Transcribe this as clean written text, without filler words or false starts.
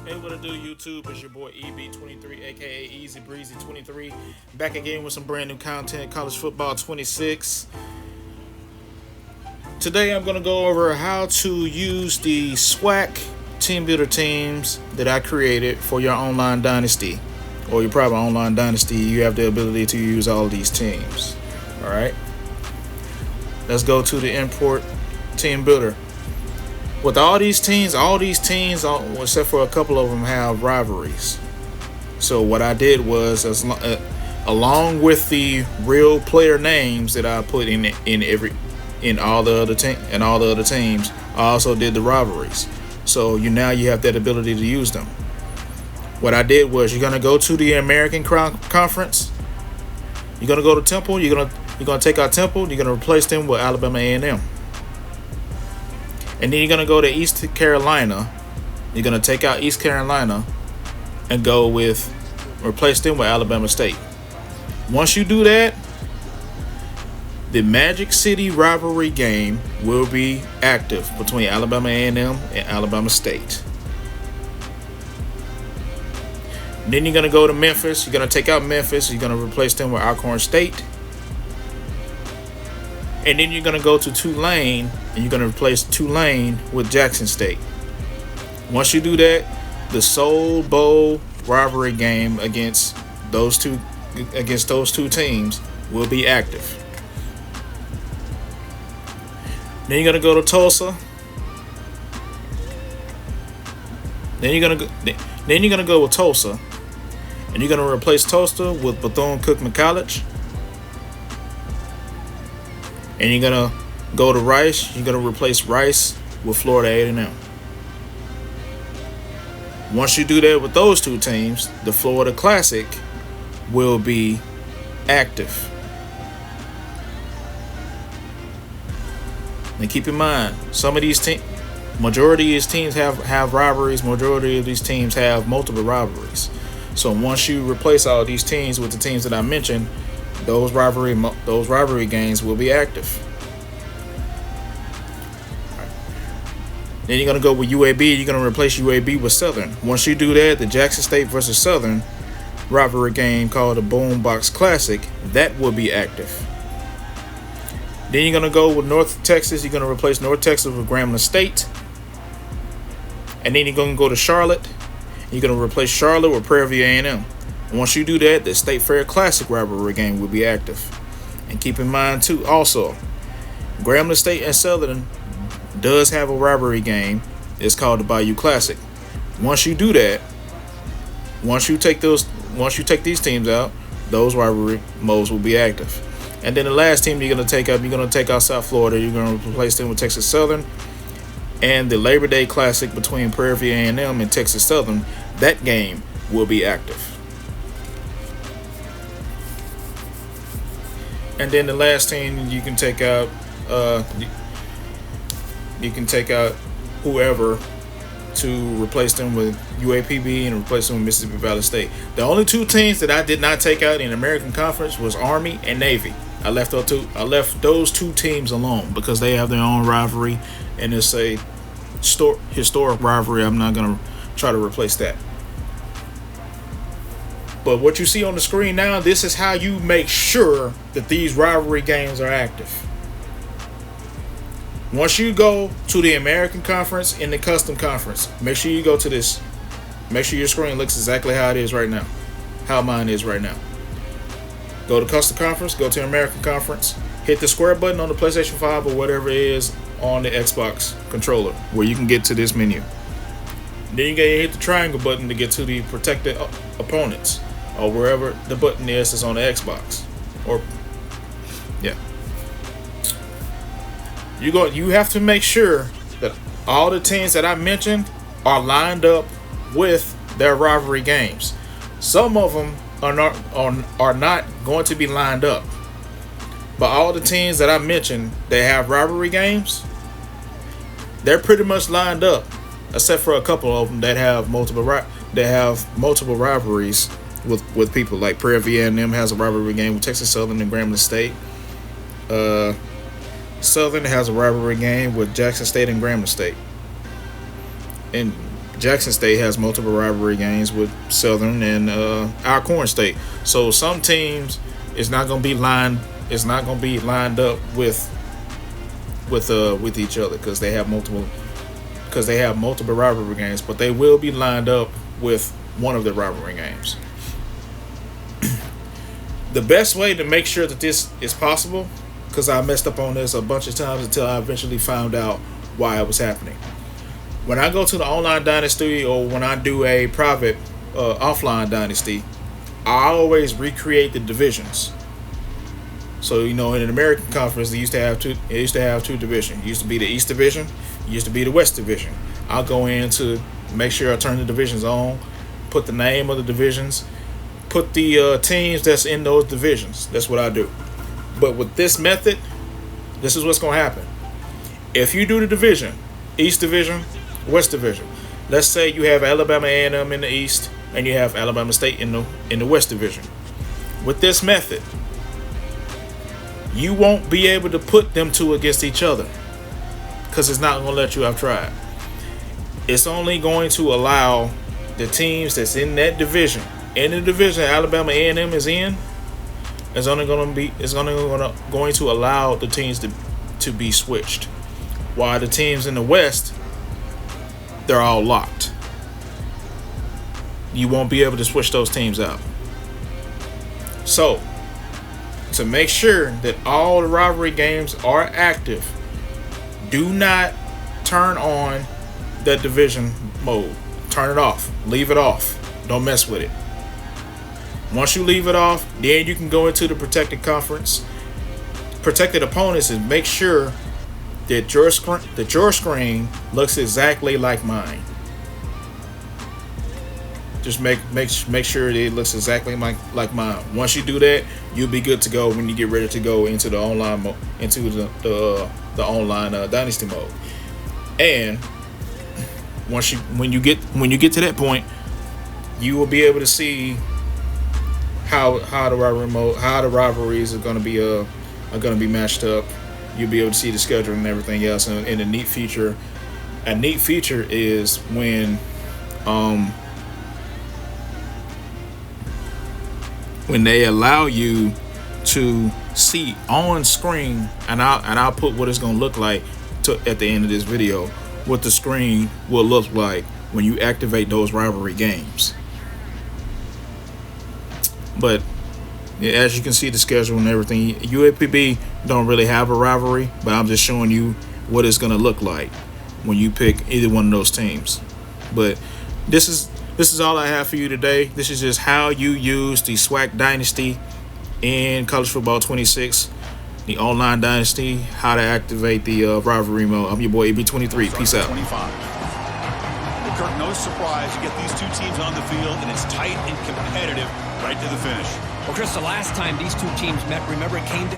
Hey, what it do, YouTube? It's your boy EB23, aka Easy Breezy 23, back again with some brand new content, College Football 26. Today I'm going to go over how to use the SWAC Teambuilder teams that I created for your online dynasty, or your private online dynasty. You have the ability to use all of these teams. Alright, let's go to the import Teambuilder. With all these teams, except for a couple of them, have rivalries. So what I did was, along with the real player names that I put in all the other teams, I also did the rivalries. So now you have that ability to use them. What I did was, you're gonna go to the American Conference. You're gonna go to Temple. You're gonna take out Temple. You're gonna replace them with Alabama A&M. And then you're going to go to East Carolina. You're going to take out East Carolina and replace them with Alabama State. Once you do that, the Magic City rivalry game will be active between Alabama A&M and Alabama State. Then you're going to go to Memphis. You're going to take out Memphis. You're going to replace them with Alcorn State. And then you're going to go to Tulane, and you're going to replace Tulane with Jackson State. Once you do that, the Soul Bowl rivalry game against those two teams will be active. Then you're going to go to Tulsa. Then you're going to go with Tulsa, and you're going to replace Tulsa with Bethune-Cookman College. And you're going to go to Rice. You're going to replace Rice with Florida A&M. Once you do that with those two teams, the Florida Classic will be active. And keep in mind, some of these majority of these teams have rivalries. Majority of these teams have multiple rivalries. So once you replace all these teams with the teams that I mentioned, those rivalry games will be active. Then you're going to go with UAB. You're going to replace UAB with Southern. Once you do that, the Jackson State versus Southern rivalry game, called the Boombox Classic, that will be active. Then you're going to go with North Texas. You're going to replace North Texas with Grambling State. And then you're going to go to Charlotte. You're going to replace Charlotte with Prairie View A&M. Once you do that, the State Fair Classic rivalry game will be active. And keep in mind, too, also, Grambling State and Southern does have a rivalry game. It's called the Bayou Classic. Once you do that, once you take these teams out, those rivalry modes will be active. And then the last team you're going to take out South Florida. You're going to replace them with Texas Southern. And the Labor Day Classic between Prairie View A&M and Texas Southern, that game will be active. And then the last team you can take out, whoever to replace them with UAPB and replace them with Mississippi Valley State. The only two teams that I did not take out in the American Conference was Army and Navy. I left those two teams alone because they have their own rivalry, and it's a historic rivalry. I'm not going to try to replace that. But what you see on the screen now, this is how you make sure that these rivalry games are active. Once you go to the American Conference and the Custom Conference, make sure you go to this. Make sure your screen looks exactly how it is right now. How mine is right now. Go to Custom Conference, go to American Conference, hit the square button on the PlayStation 5 or whatever it is on the Xbox controller where you can get to this menu. Then you gotta hit the triangle button to get to the protected opponents, or wherever the button is that's on the Xbox. You have to make sure that all the teams that I mentioned are lined up with their rivalry games. Some of them are not going to be lined up, but all the teams that I mentioned that have rivalry games, they're pretty much lined up, except for a couple of them that have multiple rivalries with people. Like Prairie View A&M has a rivalry game with Texas Southern and Grambling State. Southern has a rivalry game with Jackson State and Grambling State. And Jackson State has multiple rivalry games with Southern and Alcorn State. So some teams it's not gonna be lined up with each other because they have multiple rivalry games, but they will be lined up with one of the rivalry games. The best way to make sure that this is possible, because I messed up on this a bunch of times until I eventually found out why it was happening. When I go to the online dynasty or when I do a private offline dynasty, I always recreate the divisions. So in an American conference, they used to have two divisions. It used to be the East Division, it used to be the West Division. I'll go in to make sure I turn the divisions on, put the name of the divisions, put the teams that's in those divisions. That's what I do. But with this method, this is what's going to happen. If you do the division, East Division, West Division, let's say you have Alabama A&M in the East and you have Alabama State in the West Division. With this method, you won't be able to put them two against each other because it's not going to let you have tried. It's only going to allow the teams that's in that division, in the division Alabama A&M is in, is only going to allow the teams to be switched. While the teams in the West, they're all locked. You won't be able to switch those teams out. So, to make sure that all the rivalry games are active, do not turn on the division mode. Turn it off. Leave it off. Don't mess with it. Once you leave it off, then you can go into the protected conference. Protected opponents, and make sure that your screen looks exactly like mine. Just make sure that it looks exactly like mine. Once you do that, you'll be good to go when you get ready to go into the online the online dynasty mode. And when you get to that point, you will be able to see how the rivalries are going to be matched up. You'll be able to see the schedule and everything else. And a neat feature is when they allow you to see on screen, and I'll put what it's going to look like at the end of this video, what the screen will look like when you activate those rivalry games. But as you can see the schedule and everything, UAPB don't really have a rivalry, but I'm just showing you what it's going to look like when you pick either one of those teams. But this is all I have for you today. This is just how you use the SWAC Dynasty in College Football 26, the online dynasty, how to activate the rivalry mode. I'm your boy AB23. Peace out. 25. Well, Kirk, no surprise. You get these two teams on the field, and it's tight and competitive right to the finish. Well, Chris, the last time these two teams met, remember, it came to